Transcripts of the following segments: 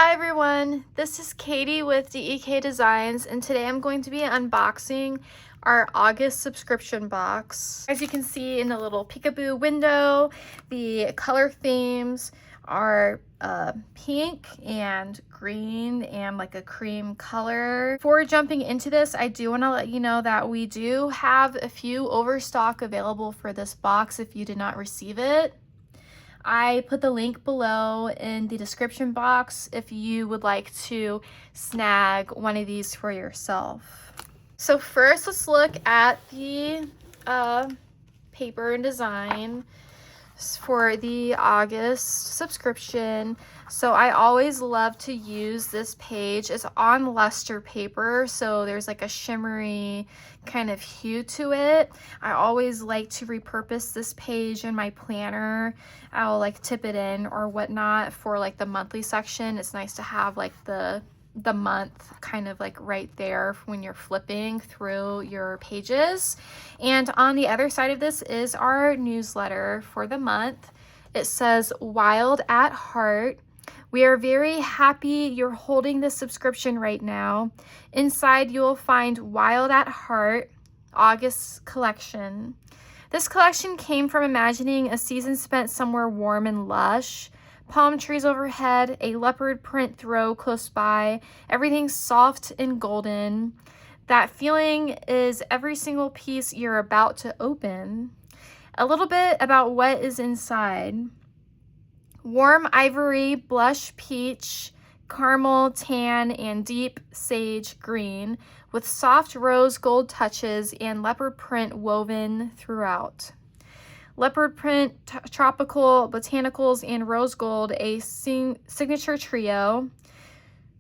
Hi everyone, this is Katie with DEK Designs, and today I'm going to be unboxing our August subscription box. As you can see in the little peekaboo window, the color themes are pink and green and like a cream color. Before jumping into this, I do want to let you know that we do have a few overstock available for this box if you did not receive it. I put the link below in the description box if you would like to snag one of these for yourself. So first, let's look at the paper and design for the August subscription. So I always love to use this page. It's on luster paper, so there's like a shimmery kind of hue to it. I always like to repurpose this page in my planner. I'll like tip it in or whatnot for like the monthly section. It's nice to have like the month kind of like right there when you're flipping through your pages. And on the other side of this is our newsletter for the month. It says Wild at Heart. We are very happy you're holding this subscription right now. Inside you will find Wild at Heart August collection. This collection came from imagining a season spent somewhere warm and lush. Palm trees overhead, a leopard print throw close by, everything soft and golden. That feeling is every single piece you're about to open. A little bit about what is inside. Warm ivory, blush peach, caramel, tan, and deep sage green with soft rose gold touches and leopard print woven throughout. Leopard print, tropical, botanicals, and rose gold, a signature trio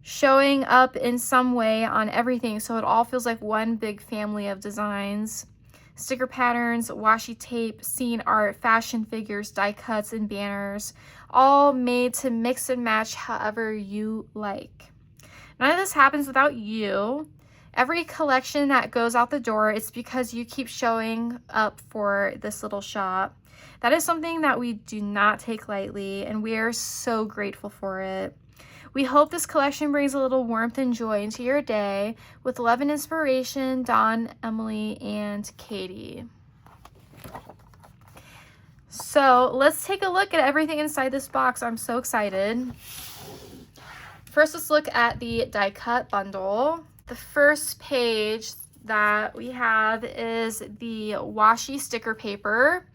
showing up in some way on everything, so it all feels like one big family of designs. Sticker patterns, washi tape, scene art, fashion figures, die cuts, and banners, all made to mix and match however you like. None of this happens without you. Every collection that goes out the door, it's because you keep showing up for this little shop. That is something that we do not take lightly, and we are so grateful for it. We hope this collection brings a little warmth and joy into your day. With love and inspiration, Dawn, Emily, and Katie. So let's take a look at everything inside this box. I'm so excited. First, let's look at the die cut bundle. The first page that we have is the washi sticker paper,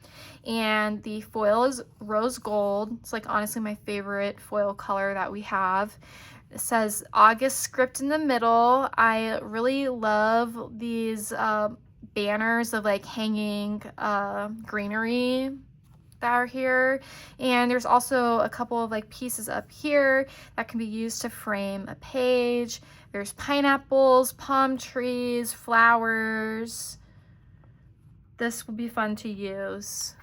and the foil is rose gold. It's like honestly my favorite foil color that we have. It says August script in the middle. I really love these banners of like hanging greenery that are here, and there's also a couple of like pieces up here that can be used to frame a page. There's pineapples, palm trees, flowers. This will be fun to use.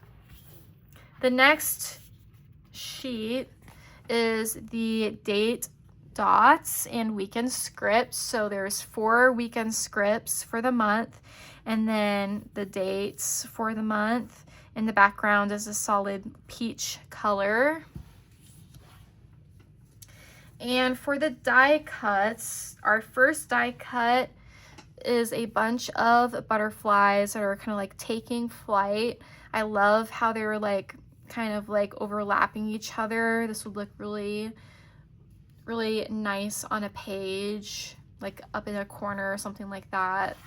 The next sheet is the date dots and weekend scripts. So there's 4 weekend scripts for the month, and then the dates for the month. In the background is a solid peach color. And for the die cuts, our first die cut is a bunch of butterflies that are kind of like taking flight. I love how they're like kind of like overlapping each other. This would look really, really nice on a page, like up in a corner or something like that.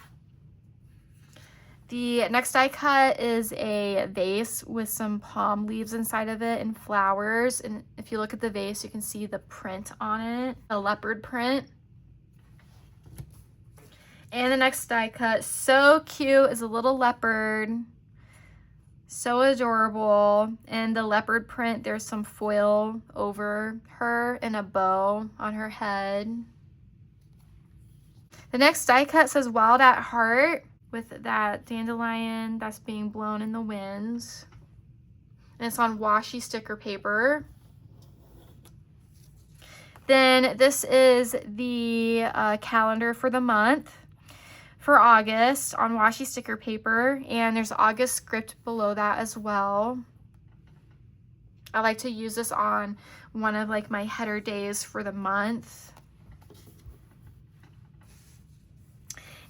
The next die cut is a vase with some palm leaves inside of it and flowers. And if you look at the vase, you can see the print on it, a leopard print. And the next die cut, so cute, is a little leopard. So adorable. And the leopard print, there's some foil over her and a bow on her head. The next die cut says Wild at Heart, with that dandelion that's being blown in the winds. And it's on washi sticker paper. Then this is the calendar for the month for August on washi sticker paper, and there's August script below that as well. I like to use this on one of like my header days for the month.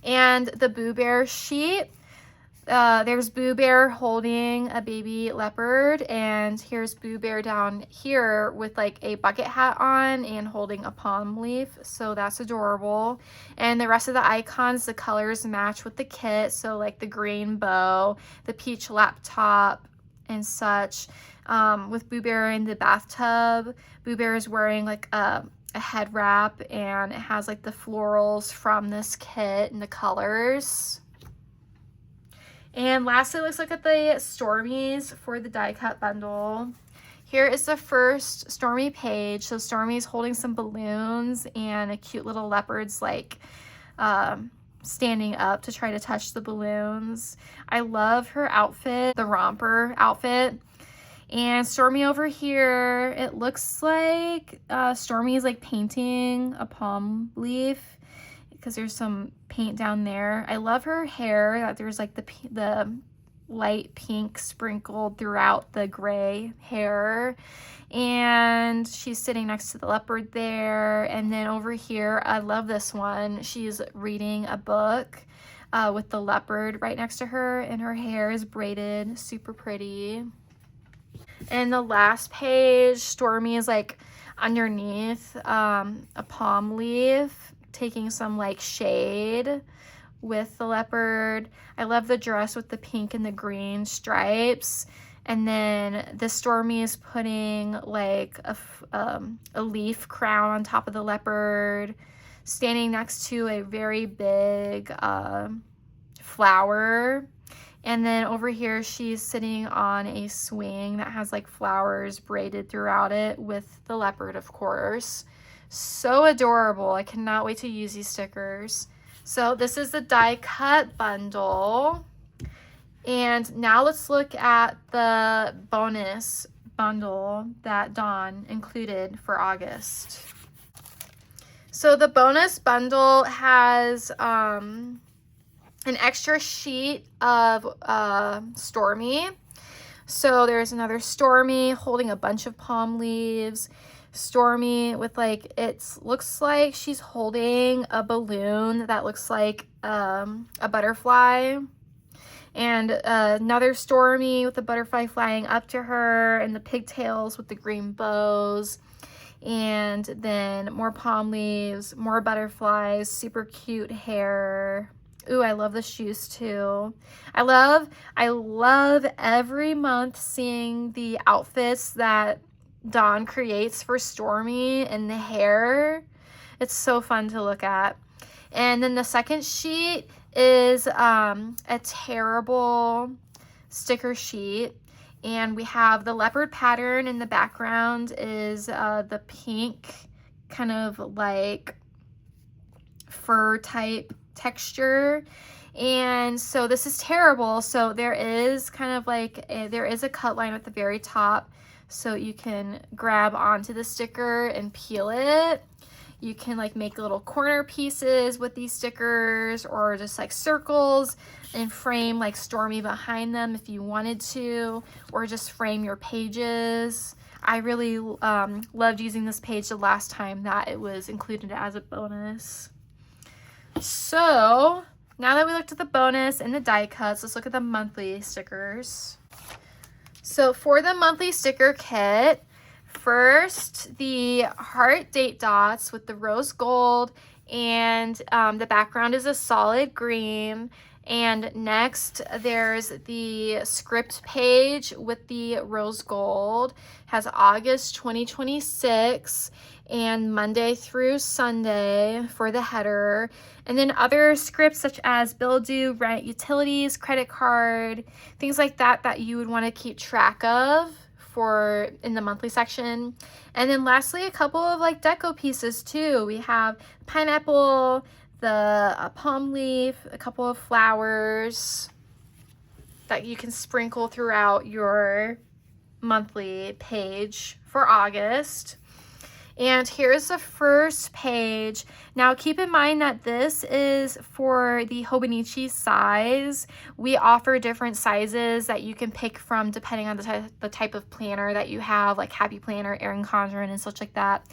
And the Boo Bear sheet. There's Boo Bear holding a baby leopard, and here's Boo Bear down here with like a bucket hat on and holding a palm leaf, so that's adorable. And the rest of the icons, the colors match with the kit, so like the green bow, the peach laptop and such. With Boo Bear in the bathtub, Boo Bear is wearing like a head wrap, and it has like the florals from this kit and the colors. And lastly, let's look at the Stormies for the die cut bundle. Here is the first Stormy page. So Stormy's holding some balloons, and a cute little leopard's like standing up to try to touch the balloons. I love her outfit, the romper outfit. And Stormy over here, it looks like Stormy's like painting a palm leaf, because there's some paint down there. I love her hair, that there's like the light pink sprinkled throughout the gray hair. And she's sitting next to the leopard there. And then over here, I love this one. She's reading a book with the leopard right next to her, and her hair is braided, super pretty. And the last page, Stormy is like underneath a palm leaf, taking some like shade with the leopard. I love the dress with the pink and the green stripes. And then the Stormy is putting like a leaf crown on top of the leopard, standing next to a very big flower. And then over here, she's sitting on a swing that has like flowers braided throughout it with the leopard, of course. So adorable. I cannot wait to use these stickers. So this is the die cut bundle. And now let's look at the bonus bundle that Dawn included for August. So the bonus bundle has an extra sheet of Stormy. So there's another Stormy holding a bunch of palm leaves. Stormy with like, it looks like she's holding a balloon that looks like a butterfly. And another Stormy with a butterfly flying up to her, and the pigtails with the green bows. And then more palm leaves, more butterflies, super cute hair. Ooh, I love the shoes too. I love every month seeing the outfits that Dawn creates for Stormy and the hair. It's so fun to look at. And then the second sheet is a terrible sticker sheet. And we have the leopard pattern in the background is the pink kind of like fur type texture. And so this is terrible. So there is kind of like there is a cut line at the very top, so you can grab onto the sticker and peel it. You can like make little corner pieces with these stickers, or just like circles and frame like Stormy behind them if you wanted to, or just frame your pages. I really loved using this page the last time that it was included as a bonus. So now that we looked at the bonus and the die cuts, let's look at the monthly stickers. So for the monthly sticker kit, first the heart date dots with the rose gold, and the background is a solid green. And next there's the script page with the rose gold, has August 2026 and Monday through Sunday for the header. And then other scripts such as bill due, rent, utilities, credit card, things like that that you would want to keep track of for in the monthly section. And then lastly, a couple of like deco pieces too. We have pineapple, the palm leaf, a couple of flowers that you can sprinkle throughout your monthly page for August. And here's the first page. Now keep in mind that this is for the Hobonichi size. We offer different sizes that you can pick from depending on the type of planner that you have, like Happy Planner, Erin Condren, and such like that.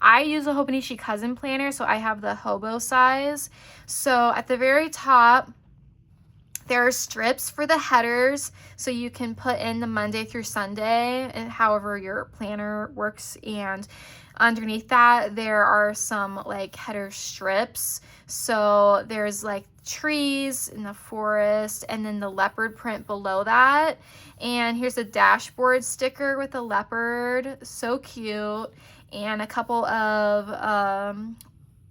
I use a Hobonichi Cousin planner, so I have the Hobo size. So at the very top, there are strips for the headers, so you can put in the Monday through Sunday and however your planner works. And underneath that, there are some like header strips. So there's like trees in the forest and then the leopard print below that. And here's a dashboard sticker with a leopard, so cute. And a couple of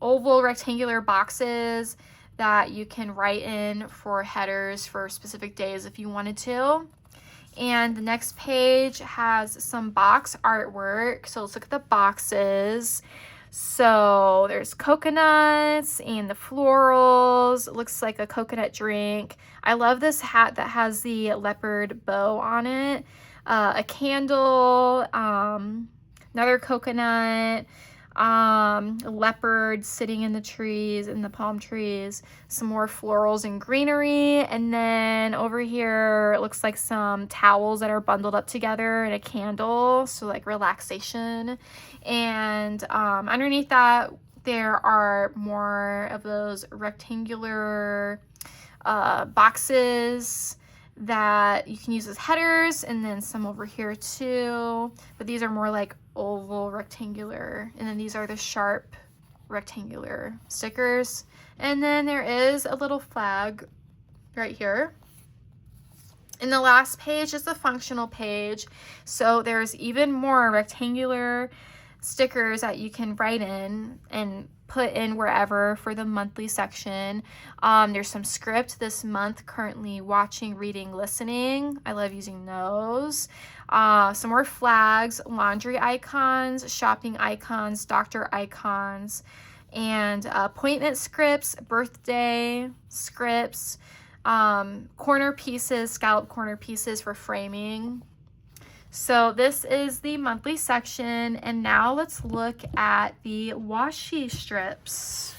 oval rectangular boxes that you can write in for headers for specific days if you wanted to. And the next page has some box artwork. So let's look at the boxes. So there's coconuts and the florals. It looks like a coconut drink. I love this hat that has the leopard bow on it. A candle, another coconut, leopard sitting in the trees, in the palm trees, some more florals and greenery, and then over here it looks like some towels that are bundled up together and a candle, so like relaxation. And underneath that there are more of those rectangular boxes that you can use as headers, and then some over here too, but these are more like oval rectangular, and then these are the sharp rectangular stickers. And then there is a little flag right here. And the last page is the functional page, so there's even more rectangular stickers that you can write in and put in wherever for the monthly section. There's some script this month, currently watching, reading, listening. I love using those. Some more flags, laundry icons, shopping icons, doctor icons, and appointment scripts, birthday scripts, corner pieces, scallop corner pieces for framing. So this is the monthly section, and now let's look at the washi strips.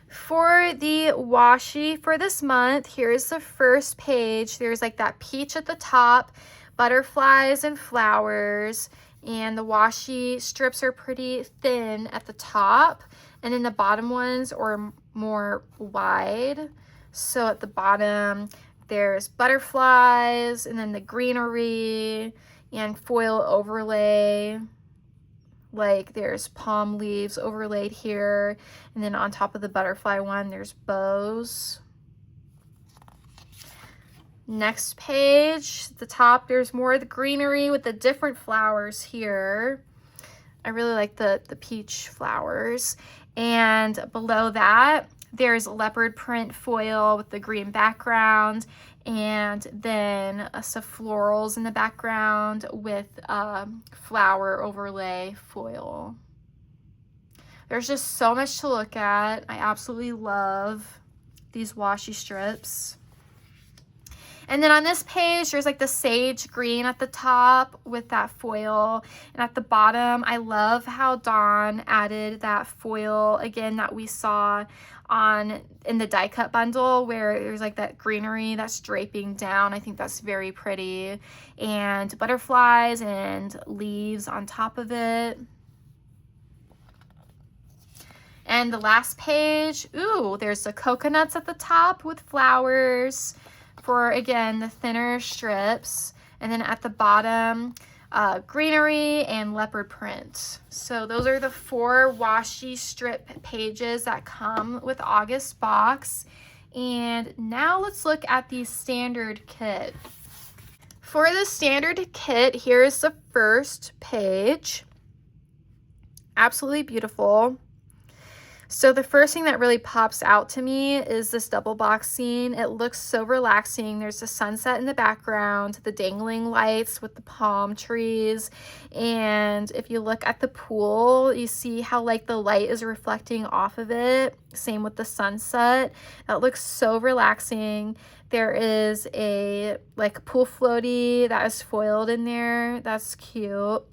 For the washi for this month, here's the first page. There's like that peach at the top, butterflies and flowers, and the washi strips are pretty thin at the top, and then the bottom ones are more wide. So at the bottom, there's butterflies, and then the greenery and foil overlay. Like there's palm leaves overlaid here, and then on top of the butterfly one, there's bows. Next page, the top, there's more of the greenery with the different flowers here. I really like the peach flowers. And below that, there's leopard print foil with the green background, and then some florals in the background with flower overlay foil. There's just so much to look at. I absolutely love these washi strips. And then on this page, there's like the sage green at the top with that foil. And at the bottom, I love how Dawn added that foil again that we saw in the die cut bundle, where there's like that greenery that's draping down. I think that's very pretty. And butterflies and leaves on top of it. And the last page, ooh, there's the coconuts at the top with flowers for, again, the thinner strips. And then at the bottom, greenery and leopard print. So those are the 4 washi strip pages that come with August box. And now let's look at the standard kit. For the standard kit, here's the first page. Absolutely beautiful. So the first thing that really pops out to me is this double box scene. It looks so relaxing. There's the sunset in the background, the dangling lights with the palm trees. And if you look at the pool, you see how like the light is reflecting off of it. Same with the sunset. That looks so relaxing. There is a like pool floaty that is foiled in there. That's cute.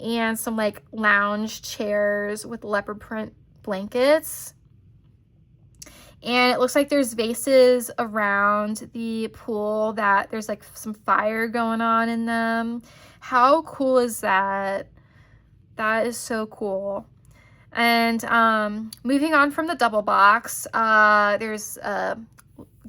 and some like lounge chairs with leopard print blankets. And it looks like there's vases around the pool that there's like some fire going on in them. How cool is that? That is so cool. And moving on from the double box, there's a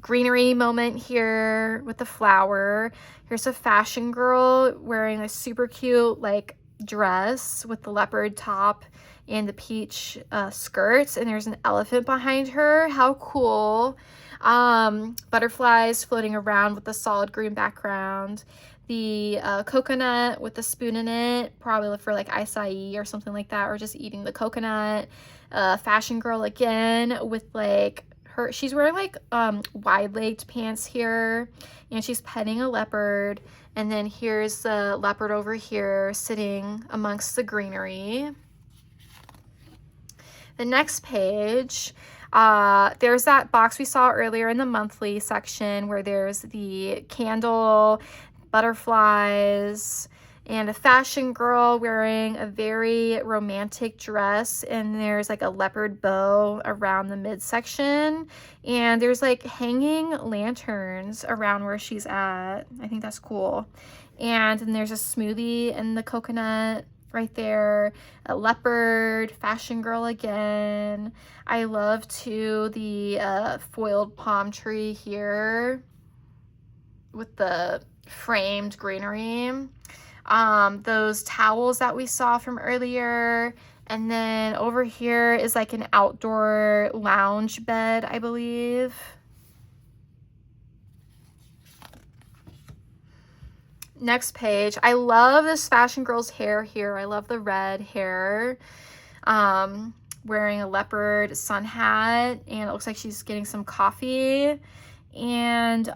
greenery moment here with the flower. Here's a fashion girl wearing a super cute like dress with the leopard top and the peach skirts, and there's an elephant behind her. How cool. Butterflies floating around with the solid green background. The coconut with the spoon in it, probably for like acai or something like that, or just eating the coconut. Fashion girl again with like she's wearing like wide-legged pants here, and she's petting a leopard. And then here's the leopard over here sitting amongst the greenery. The next page, there's that box we saw earlier in the monthly section where there's the candle, butterflies, and a fashion girl wearing a very romantic dress, and there's like a leopard bow around the midsection, and there's like hanging lanterns around where she's at. I think that's cool. And then there's a smoothie in the coconut right there, a leopard, fashion girl again. I love too the foiled palm tree here with the framed greenery. Those towels that we saw from earlier, and then over here is like an outdoor lounge bed, I believe. Next page. I love this fashion girl's hair here. I love the red hair. Wearing a leopard sun hat, and it looks like she's getting some coffee. And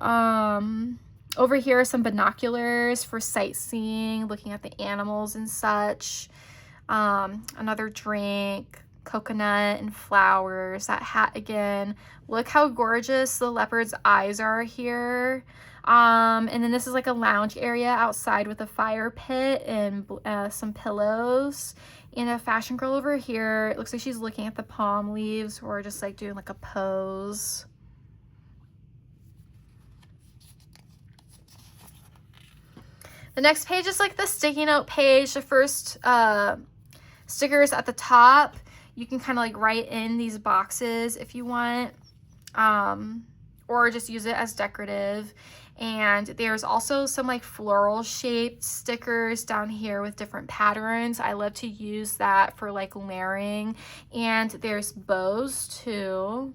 over here are some binoculars for sightseeing, looking at the animals and such. Another drink, coconut and flowers. That hat again. Look how gorgeous the leopard's eyes are here. And then this is like a lounge area outside with a fire pit and some pillows. And a fashion girl over here. It looks like she's looking at the palm leaves or just like doing like a pose. The next page is like the sticky note page. The first stickers at the top. You can kind of like write in these boxes if you want, or just use it as decorative. And there's also some like floral shaped stickers down here with different patterns. I love to use that for like layering. And there's bows too.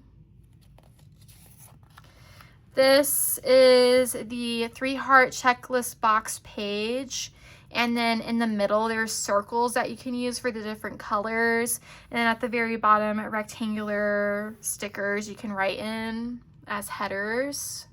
This is the 3-heart checklist box page. And then in the middle, there's circles that you can use for the different colors. And then at the very bottom, rectangular stickers you can write in as headers.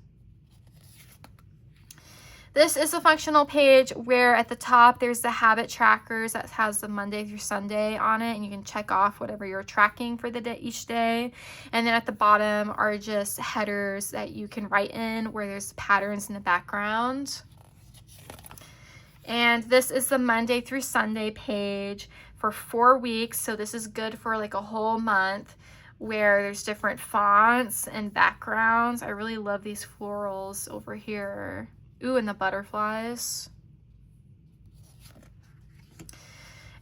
This is a functional page where at the top there's the habit trackers that has the Monday through Sunday on it, and you can check off whatever you're tracking for the day each day. And then at the bottom are just headers that you can write in where there's patterns in the background. And this is the Monday through Sunday page for 4 weeks. So this is good for like a whole month where there's different fonts and backgrounds. I really love these florals over here. Ooh, and the butterflies.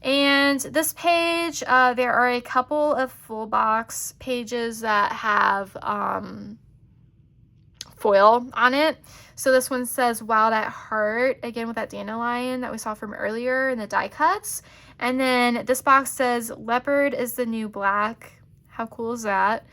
And this page, there are a couple of full box pages that have foil on it. So this one says Wild at Heart, again with that dandelion that we saw from earlier in the die cuts. And then this box says Leopard is the New Black. How cool is that?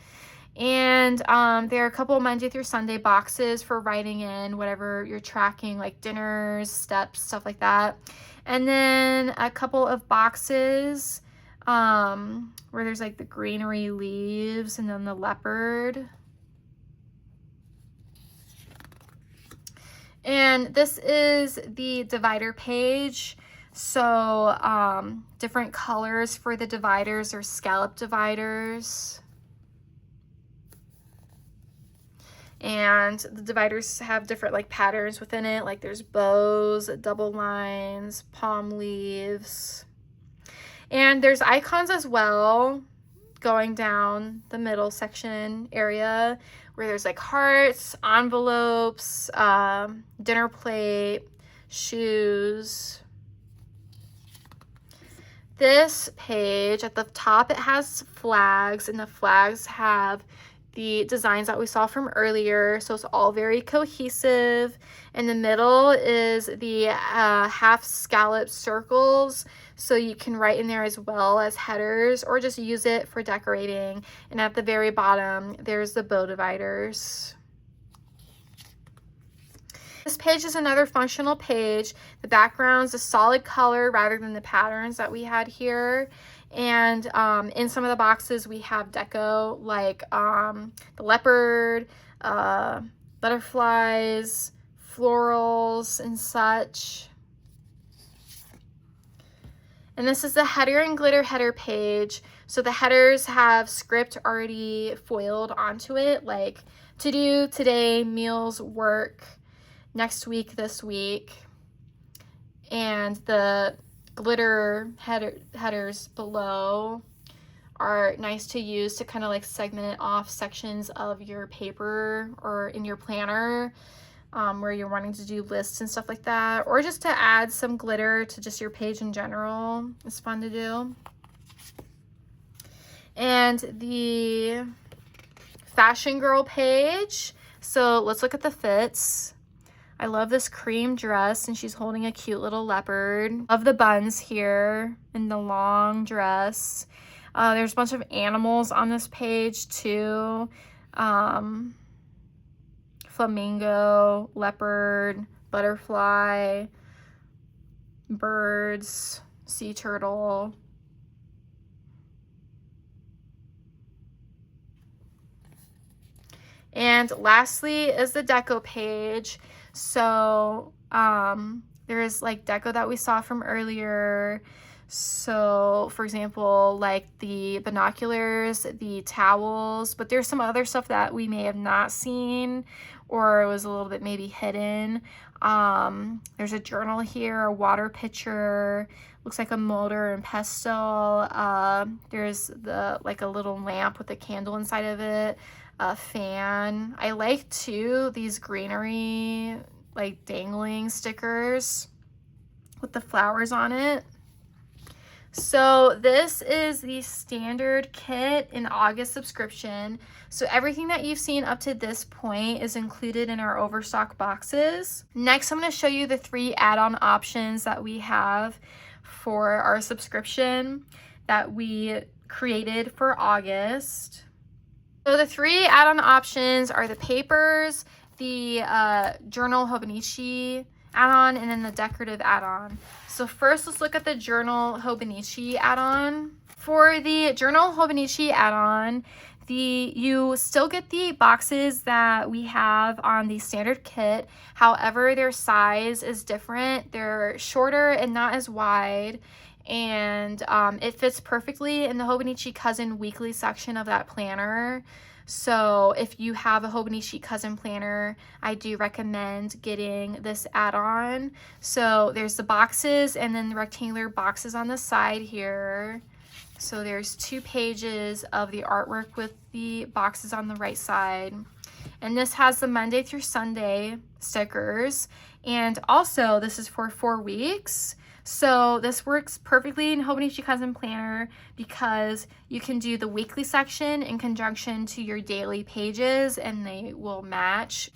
And there are a couple Monday through Sunday boxes for writing in whatever you're tracking, like dinners, steps, stuff like that. And then a couple of boxes where there's like the greenery leaves and then the leopard. And this is the divider page. So different colors for the dividers or scallop dividers. And the dividers have different like patterns within it. Like there's bows, double lines, palm leaves. And there's icons as well going down the middle section area where there's like hearts, envelopes, dinner plate, shoes. This page at the top, it has flags, and the flags have the designs that we saw from earlier, so it's all very cohesive. In the middle is the half scallop circles, so you can write in there as well as headers or just use it for decorating. And at the very bottom, there's the bow dividers. This page is another functional page. The background's a solid color rather than the patterns that we had here. And in some of the boxes we have deco like the leopard, butterflies, florals, and such. And this is the header and glitter header page. So the headers have script already foiled onto it, like to do, today, meals, work, next week, this week. And the glitter headers below are nice to use to kind of like segment off sections of your paper or in your planner where you're wanting to do lists and stuff like that, or just to add some glitter to just your page in general. It's fun to do. And the fashion girl page. So let's look at the fits. I love this cream dress, and she's holding a cute little leopard. Love the buns here in the long dress. There's a bunch of animals on this page too. Flamingo, leopard, butterfly, birds, sea turtle. And lastly is the deco page. So there is like deco that we saw from earlier. So for example, like the binoculars, the towels, but there's some other stuff that we may have not seen or it was a little bit maybe hidden. There's a journal here, a water pitcher, looks like a mortar and pestle. There's like a little lamp with a candle inside of it. A fan. I like too these greenery like dangling stickers with the flowers on it. So this is the standard kit in August subscription. So everything that you've seen up to this point is included in our overstock boxes. Next, I'm going to show you the 3 add-on options that we have for our subscription that we created for August. So the 3 add-on options are the papers, the journal Hobonichi add-on, and then the decorative add-on. So first, let's look at the journal Hobonichi add-on. For the journal Hobonichi add-on, you still get the boxes that we have on the standard kit. However, their size is different. They're shorter and not as wide. And it fits perfectly in the Hobonichi Cousin weekly section of that planner. So if you have a Hobonichi Cousin planner, I do recommend getting this add-on. So there's the boxes and then the rectangular boxes on the side here. So there's 2 pages of the artwork with the boxes on the right side. And this has the Monday through Sunday stickers. And also this is for 4 weeks. So this works perfectly in Hobonichi Cousin Planner because you can do the weekly section in conjunction to your daily pages and they will match.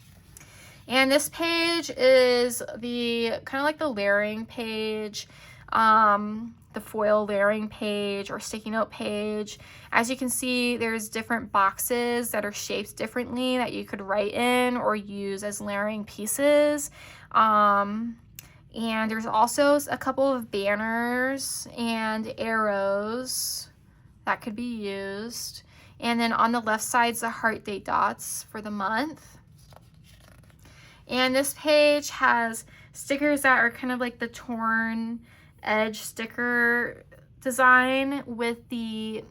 And this page is the kind of like the layering page, the foil layering page or sticky note page. As you can see, there's different boxes that are shaped differently that you could write in or use as layering pieces. And there's also a couple of banners and arrows that could be used. And then on the left side's the heart date dots for the month. And this page has stickers that are kind of like the torn edge sticker design with the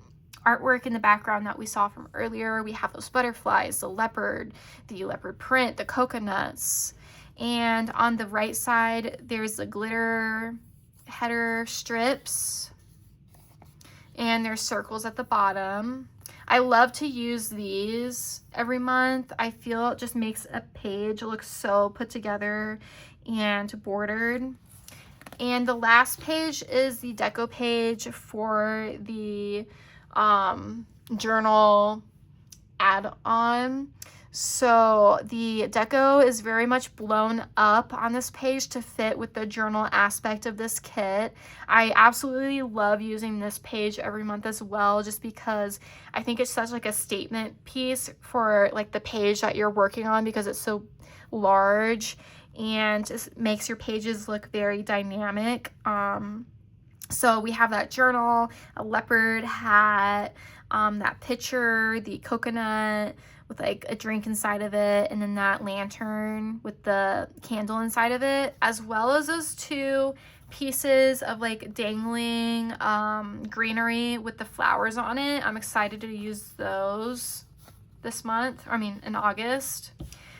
artwork in the background that we saw from earlier. We have those butterflies, the leopard print, the coconuts. And on the right side, there's the glitter header strips. and there's circles at the bottom. I love to use these every month. I feel it just makes a page look so put together and bordered. And the last page is the deco page for the journal add-on. So the deco is very much blown up on this page to fit with the journal aspect of this kit. I absolutely love using this page every month as well, just because I think it's such like a statement piece for like the page that you're working on, because it's so large and just makes your pages look very dynamic. So we have that journal, a leopard hat, that picture, the coconut with like a drink inside of it, and then that lantern with the candle inside of it, as well as those two pieces of like dangling greenery with the flowers on it. I'm excited to use those this month, in August.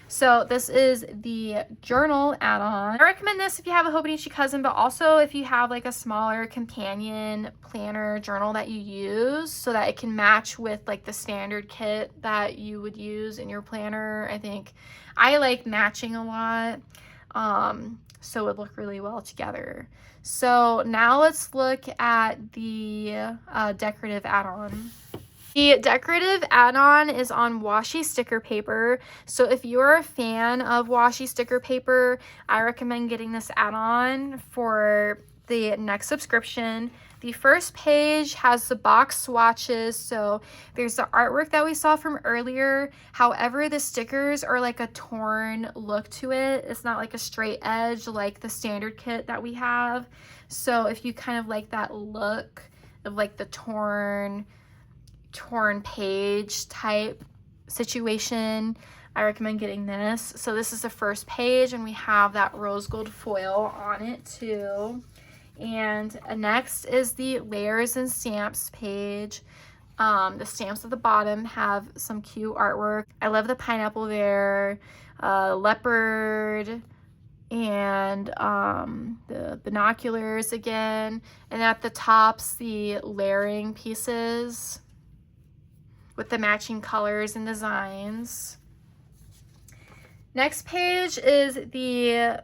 So this is the journal add-on. I recommend this if you have a Hobonichi cousin, but also if you have like a smaller companion planner journal that you use, so that it can match with like the standard kit that you would use in your planner. I think I like matching a lot, so it would look really well together. So now let's look at the decorative add-on. The decorative add-on is on washi sticker paper. So if you're a fan of washi sticker paper, I recommend getting this add-on for the next subscription. The first page has the box swatches, so there's the artwork that we saw from earlier. However, the stickers are like a torn look to it. It's not like a straight edge like the standard kit that we have. So if you kind of like that look of like the torn page type situation, I recommend getting this. So this is the first page, and we have that rose gold foil on it too. And next is the layers and stamps page. The stamps at the bottom have some cute artwork. I love the pineapple there, leopard, and the binoculars again. And at the tops, the layering pieces with the matching colors and designs. Next page is the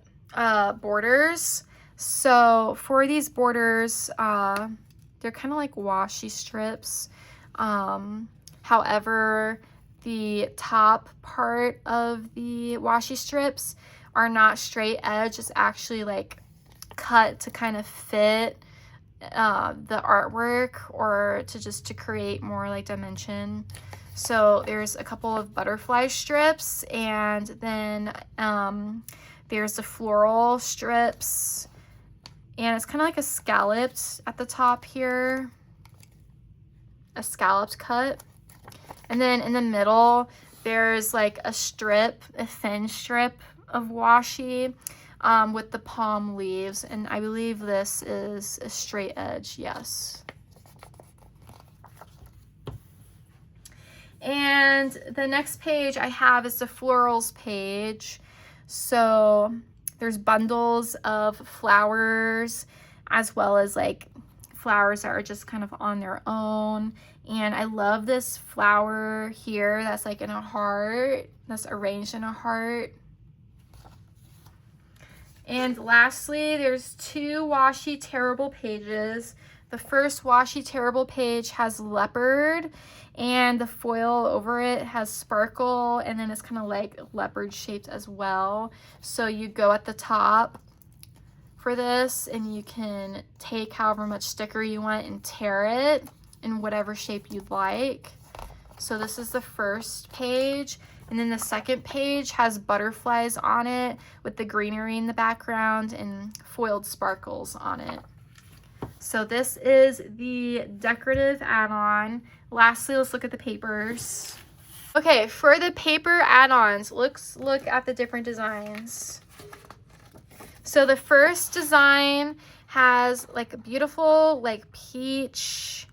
borders. So for these borders, they're kind of like washi strips. However, the top part of the washi strips are not straight edge. It's actually like cut to kind of fit the artwork, or to create more like dimension. So there's a couple of butterfly strips, and then there's the floral strips, and it's kind of like a scalloped at the top here, a scalloped cut. And then in the middle there's like a thin strip of washi with the palm leaves, and I believe this is a straight edge, yes. And the next page I have is the florals page. So there's bundles of flowers, as well as like flowers that are just kind of on their own. And I love this flower here that's like in a heart, that's arranged in a heart. And lastly, there's two washi terrible pages. The first washi terrible page has leopard, and the foil over it has sparkle, and then it's kind of like leopard shaped as well. So you go at the top for this, and you can take however much sticker you want and tear it in whatever shape you'd like. So this is the first page. And then the second page has butterflies on it with the greenery in the background and foiled sparkles on it. So this is the decorative add-on. Lastly, let's look at the papers. Okay, for the paper add-ons, let's look at the different designs. So the first design has like a beautiful like peach,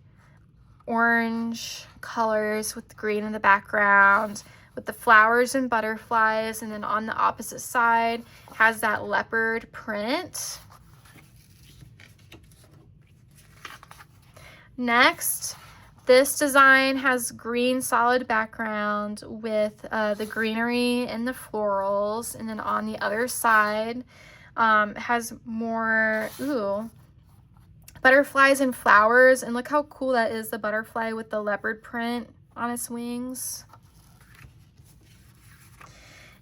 orange colors with the green in the background, with the flowers and butterflies, and then on the opposite side has that leopard print. Next, this design has green solid background with the greenery and the florals, and then on the other side has more butterflies and flowers, and look how cool that is, the butterfly with the leopard print on its wings.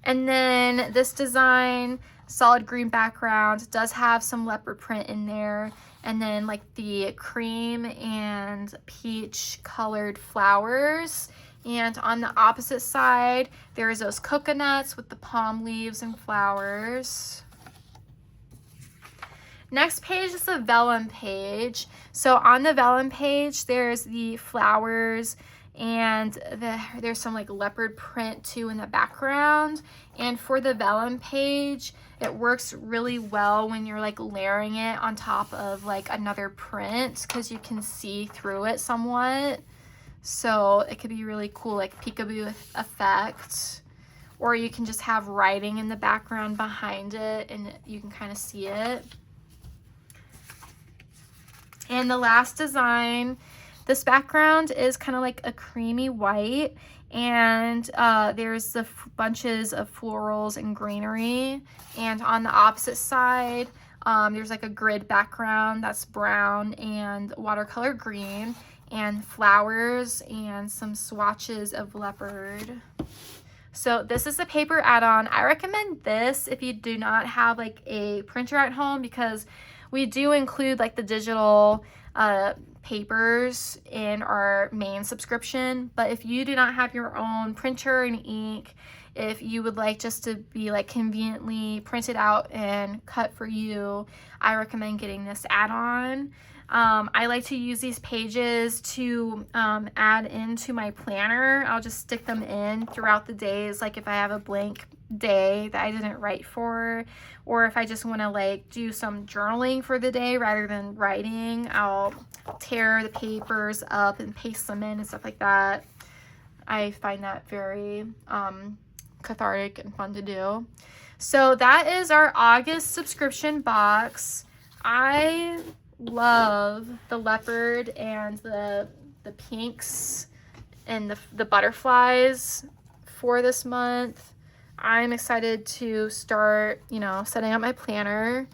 And then this design, solid green background, does have some leopard print in there, and then like the cream and peach colored flowers. And on the opposite side, there's those coconuts with the palm leaves and flowers. Next page is the vellum page. So on the vellum page, there's the flowers, and there's some like leopard print too in the background. And for the vellum page, it works really well when you're like layering it on top of like another print, because you can see through it somewhat. So it could be really cool, like peekaboo effect. Or you can just have writing in the background behind it and you can kind of see it. And the last design, this background is kind of like a creamy white, and there's the bunches of florals and greenery. And on the opposite side, there's like a grid background that's brown and watercolor green, and flowers and some swatches of leopard. So this is a paper add-on. I recommend this if you do not have like a printer at home, because we do include like the digital papers in our main subscription. But if you do not have your own printer and ink, if you would like just to be like conveniently printed out and cut for you, I recommend getting this add-on. I like to use these pages to add into my planner. I'll just stick them in throughout the days, like if I have a blank day that I didn't write for, or if I just want to like do some journaling for the day rather than writing, I'll tear the papers up and paste them in and stuff like that. I find that very cathartic and fun to do. So that is our August subscription box. I love the leopard and the pinks and the butterflies for this month. I'm excited to start, setting up my planner.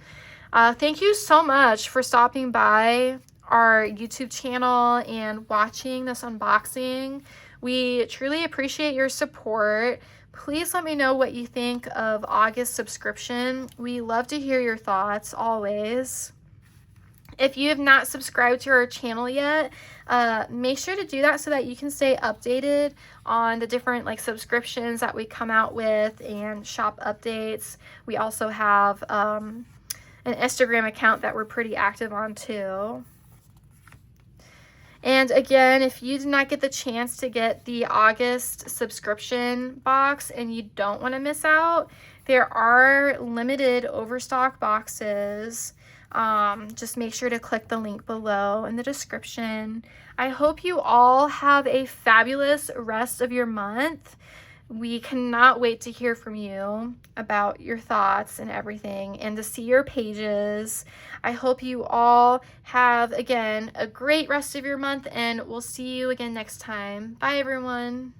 Thank you so much for stopping by our YouTube channel and watching this unboxing. We truly appreciate your support. Please let me know what you think of August subscription. We love to hear your thoughts always. If you have not subscribed to our channel yet, make sure to do that so that you can stay updated on the different like subscriptions that we come out with and shop updates. We also have an Instagram account that we're pretty active on too. And again, if you did not get the chance to get the August subscription box and you don't want to miss out, there are limited overstock boxes. Just make sure to click the link below in the description. I hope you all have a fabulous rest of your month. We cannot wait to hear from you about your thoughts and everything, and to see your pages. I hope you all have, again, a great rest of your month, and we'll see you again next time. Bye, everyone.